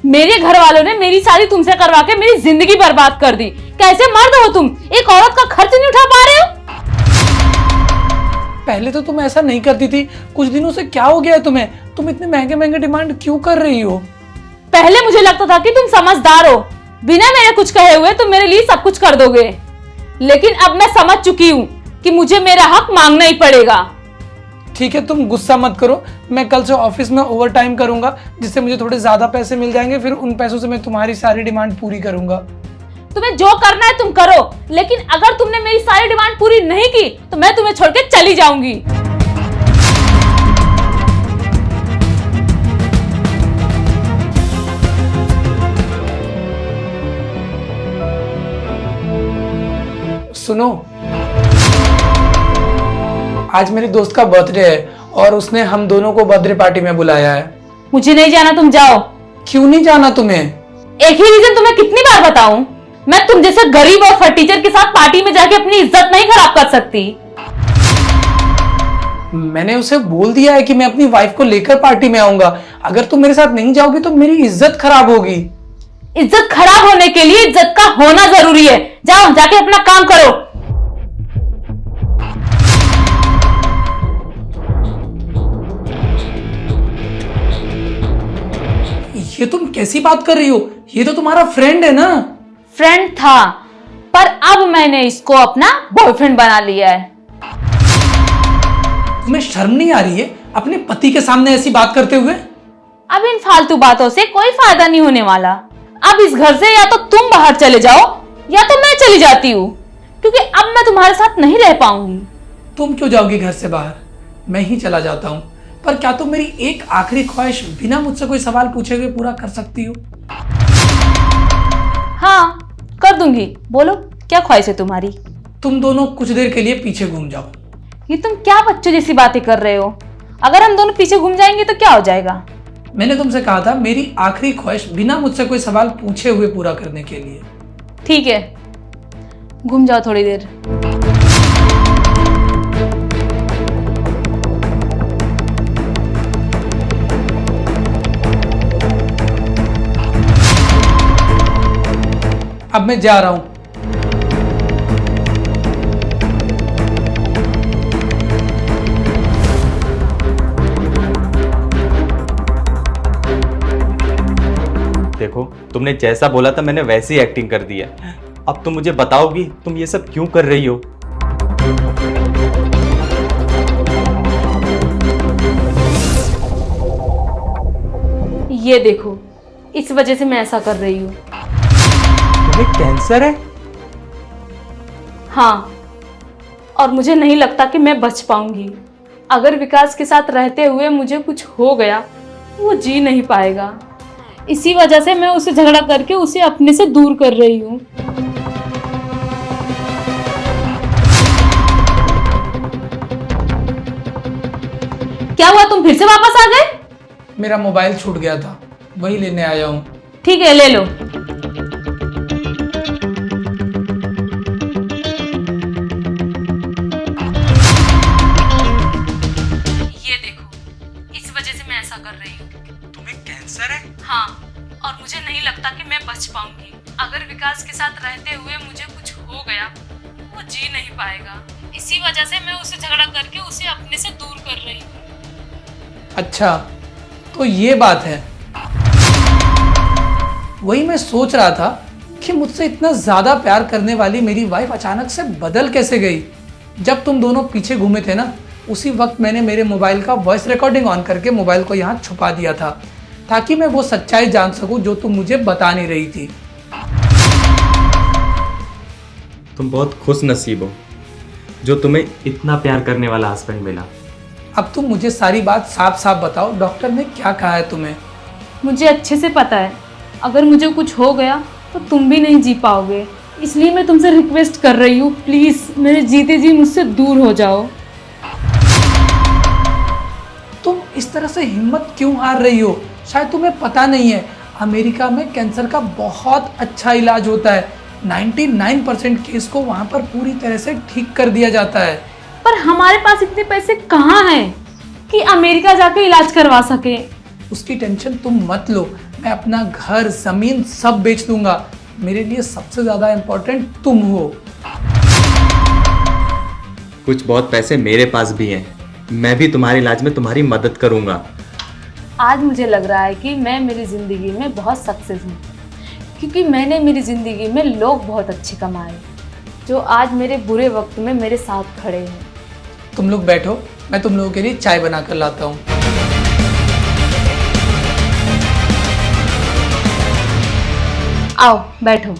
मेरे घर वालों ने मेरी शादी तुमसे करवा के मेरी जिंदगी बर्बाद कर दी। कैसे मर्द हो तुम, एक औरत का खर्च नहीं उठा पा रहे हो। पहले तो तुम ऐसा नहीं करती थी, कुछ दिनों से क्या हो गया है तुम्हें? तुम इतने महंगे महंगे डिमांड क्यों कर रही हो? पहले मुझे लगता था कि तुम समझदार हो, बिना मेरे कुछ कहे हुए तुम मेरे लिए सब कुछ कर दोगे, लेकिन अब मैं समझ चुकी हूँ कि मुझे मेरा हक मांगना ही पड़ेगा। ठीक है, तुम गुस्सा मत करो। मैं कल से ऑफिस में ओवर टाइम करूंगा, जिससे मुझे थोड़े ज्यादा पैसे मिल जाएंगे। फिर उन पैसों से मैं तुम्हारी सारी डिमांड पूरी करूंगा। तुम्हें जो करना है तुम करो, लेकिन अगर तुमने मेरी सारी डिमांड पूरी नहीं की तो मैं तुम्हें छोड़ के चली जाऊंगी। सुनो, आज मेरी दोस्त का बर्थडे है और उसने हम दोनों को बर्थडे पार्टी में बुलाया है। मुझे नहीं जाना, तुम जाओ। क्यों नहीं जाना तुम्हें? एक ही रीजन तुम्हें कितनी बार बताऊं, मैं तुम जैसे गरीब और फटीचर के साथ पार्टी में जाके अपनी इज्जत नहीं खराब कर सकती। मैंने उसे बोल दिया है कि मैं अपनी वाइफ को लेकर पार्टी में आऊंगा। अगर तुम मेरे साथ नहीं जाओगी तो मेरी इज्जत खराब होगी। इज्जत खराब होने के लिए इज्जत का होना जरूरी है। जाओ, जाके अपना काम करो। ये तुम कैसी बात कर रही हो? ये तो तुम्हारा फ्रेंड है ना। फ्रेंड था, पर अब मैंने इसको अपना बॉयफ्रेंड बना लिया है। तुम्हें शर्म नहीं आ रही है अपने पति के सामने ऐसी बात करते हुए? अब इन फालतू बातों से कोई फायदा नहीं होने वाला। अब इस घर से या तो तुम बाहर चले जाओ या तो मैं चली जाती हूँ, क्योंकि अब मैं तुम्हारे साथ नहीं रह पाऊंगी। तुम क्यों जाओगी घर से बाहर? मैं ही चला जाता हूँ। पर क्या तुम मेरी एक आखिरी ख्वाहिश बिना मुझसे कोई सवाल पूछे हुए पूरा कर सकती हो? हाँ, कर दूंगी। बोलो, क्या ख्वाहिश है तुम्हारी? तुम दोनों कुछ देर के लिए पीछे घूम जाओ। ये तुम क्या बच्चों जैसी बातें कर रहे हो? अगर हम दोनों पीछे घूम जाएंगे तो क्या हो जाएगा? मैंने तुमसे कहा था मेरी आखिरी ख्वाहिश बिना मुझसे कोई सवाल पूछे हुए पूरा करने के लिए। ठीक है, घूम जाओ थोड़ी देर। अब मैं जा रहा हूं। देखो, तुमने जैसा बोला था मैंने वैसी ही एक्टिंग कर दी है। अब तुम मुझे बताओगी तुम ये सब क्यों कर रही हो? ये देखो, इस वजह से मैं ऐसा कर रही हूँ। तुम्हें कैंसर है? हाँ, और मुझे नहीं लगता कि मैं बच पाऊंगी। अगर विकास के साथ रहते हुए मुझे कुछ हो गया, वो जी नहीं पाएगा। इसी वजह से मैं उसे झगड़ा करके उसे अपने से दूर कर रही हूँ। क्या हुआ, तुम फिर से वापस आ गए? मेरा मोबाइल छूट गया था, वही लेने आया हूं। ठीक है, ले लो। ये देखो, इस वजह से मैं ऐसा कर रही हूँ। तुम्हें कैंसर है? हाँ, और मुझे नहीं लगता कि मैं बच पाऊंगी। अगर विकास के साथ रहते हुए मुझे कुछ हो गया, वो जी नहीं पाएगा। इसी वजह से मैं उसे झगड़ा करके उसे अपने से दूर कर रही हूँ। अच्छा, तो ये बात है। वही मैं सोच रहा था कि मुझसे इतना ज्यादा प्यार करने वाली मेरी वाइफ अचानक से बदल कैसे गई। जब तुम दोनों पीछे घूमे थे ना, उसी वक्त मैंने मेरे मोबाइल का वॉइस रिकॉर्डिंग ऑन करके मोबाइल को यहाँ छुपा दिया था, ताकि मैं वो सच्चाई जान सकूं जो तुम मुझे बता नहीं रही थी। तुम बहुत खुश नसीब हो जो तुम्हें इतना प्यार करने वाला हस्बैंड मिला। अब तुम मुझे सारी बात साफ साफ बताओ, डॉक्टर ने क्या कहा है तुम्हें? मुझे अच्छे से पता है, अगर मुझे कुछ हो गया तो तुम भी नहीं जी पाओगे। इसलिए मैं तुमसे रिक्वेस्ट कर रही हूँ, प्लीज मेरे जीते जी मुझसे दूर हो जाओ। तुम इस तरह से हिम्मत क्यों हार रही हो? शायद तुम्हें पता नहीं है, अमेरिका में कैंसर का बहुत अच्छा इलाज होता है। 99% केस को वहां पर पूरी तरह से ठीक कर दिया जाता है। पर हमारे पास इतने पैसे कहाँ हैं कि अमेरिका जाके इलाज करवा सके? उसकी टेंशन तुम मत लो, मैं अपना घर ज़मीन सब बेच दूंगा। मेरे लिए सबसे ज़्यादा इम्पोर्टेंट तुम हो। कुछ बहुत पैसे मेरे पास भी हैं, मैं भी तुम्हारे इलाज में तुम्हारी मदद करूंगा। आज मुझे लग रहा है कि मैं मेरी ज़िंदगी में बहुत सक्सेस हूँ, क्योंकि मैंने मेरी ज़िंदगी में लोग बहुत अच्छे कमाए जो आज मेरे बुरे वक्त में मेरे साथ खड़े हैं। तुम लोग बैठो, मैं तुम लोगों के लिए चाय बना कर लाता हूँ। आओ बैठो।